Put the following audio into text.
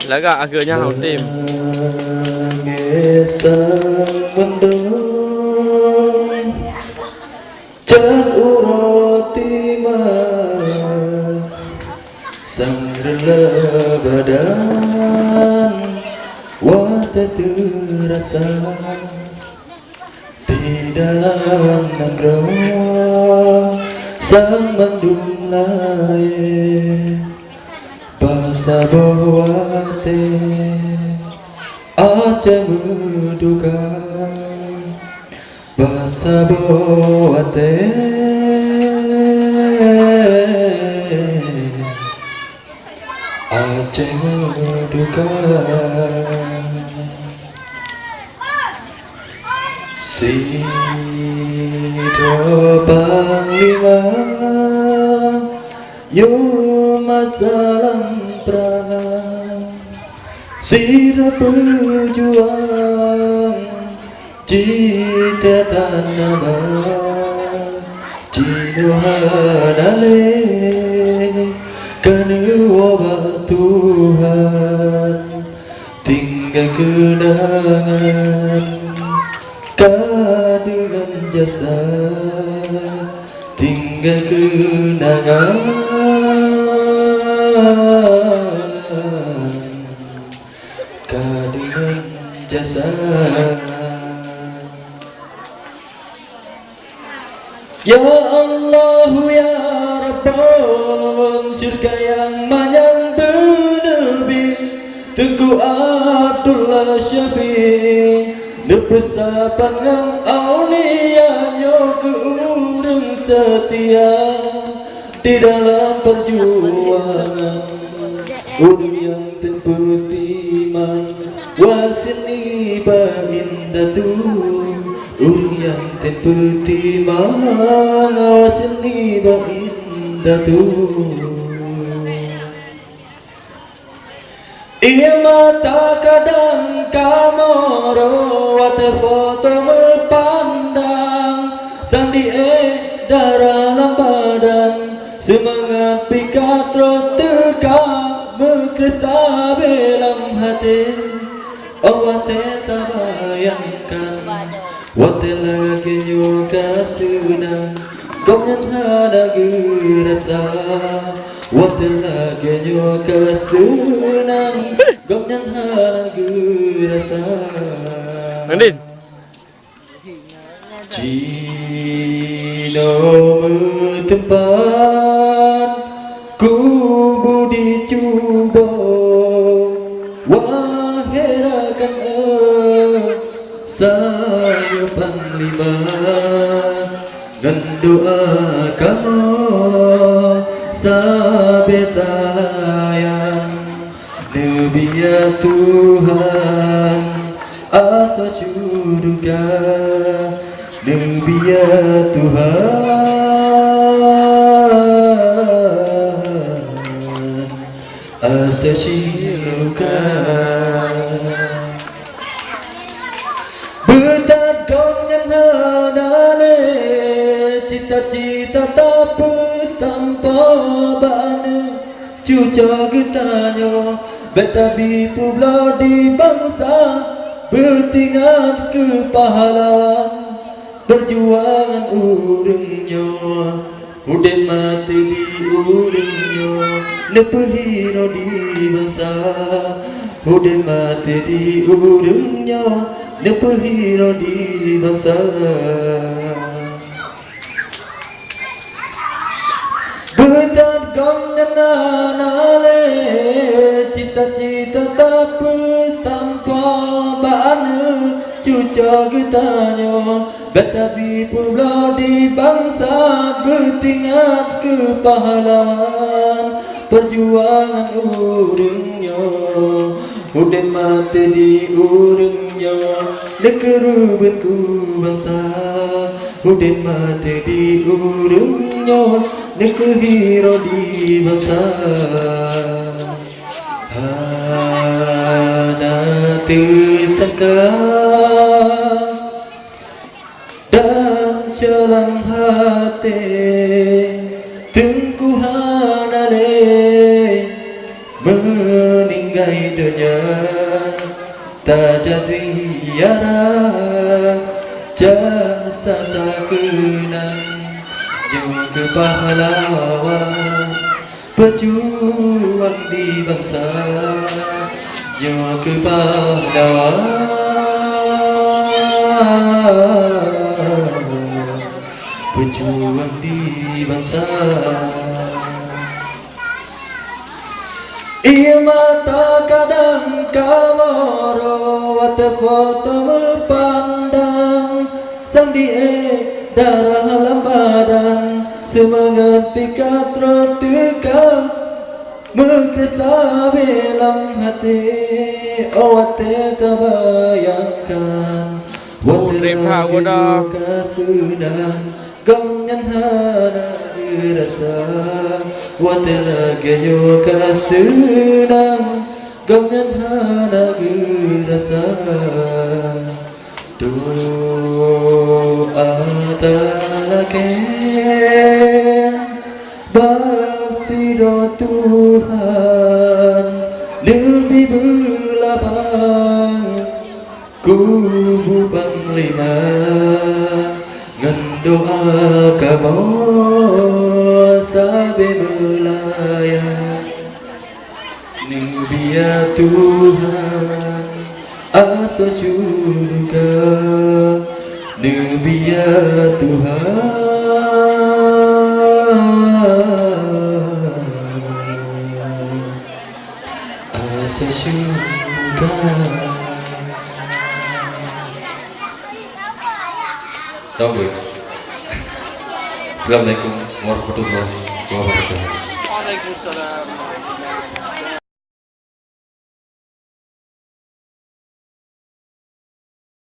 Lagak akhirnya tim. Sang mendung Can uroti sang rela badan wata terasa di dalam nanggrong sang mendung lain basa bawate aja menduga basa bawate aja menduga Sido Panglima Yumazalam Prahang Sira pejuang Cita tanama Cino hadale Kanua Tuhan Tinggal kenangan Dengan jasa Tinggal kenangan Dengan jasa Ya Allah ya Rabbon Syurga yang manyang bernebi Tengku Abdullah Syafiq Nepesapan ngang aulia nyoku urung setia Di dalam perjuangan Urung yang tenputiman Wasini bahindatu Urung yang tenputiman Wasini bahindatu Ia mata kadang kamoro Wate foto mepandang Sandi dalam badan Semangat pikat teka Mekesa belam hati Oh wate tak bayangkan Wate lagi nyuka sunang Kau yang ada gerasa Wate lagi nyuka sunang Kau yang ada gerasa Andin. Cino tempat ku budi cuba Waherakan saya panglima Dan doa kamu sabetalayang Nabi ya Tuhan asa syurga Nabi ya Tuhan asa syurga Betat gong yang hadale Cita-cita tak bersampai bana Cuca getanya Betabi pula di bangsa Bertingat ke pahlawan Perjuangan urungnya Udah mati di urungnya Nepehino di bangsa Udah mati di urungnya Nepehino di bangsa Betat gong dan nale Cita-cita tak bersampai bana Cuca getanya Betabi pula di bangsa Bertingat ke pahlawan Perjuangan urungnya Udah mati di urungnya Nekerubanku bangsa Udah mati di urungnya Nekehiro di bangsa Hana tersangka Dan jalan hati Tengku hanale Meninggal dunia tak jadi yara jasa kenang juga pahlawan pejuang di bangsa juga pahlawan pejuang di bangsa. Ia mata kadang kamoro wate foto memandang sang die darah alam badan semangat pikat rotuka menggesa belang hati wate terbayangkan wate kasunan gong nyan hana rasa wate lagi kasunan gong nyan hana rasa doa talaken basiro Tuhan lebih berlapang kubu panglima ngan doa kamu sabe belayar nubia Tuhan asa juga nubia Tuhan asa juga. Assalamualaikum warahmatullahi wabarakatuh. Waalaikumsalam.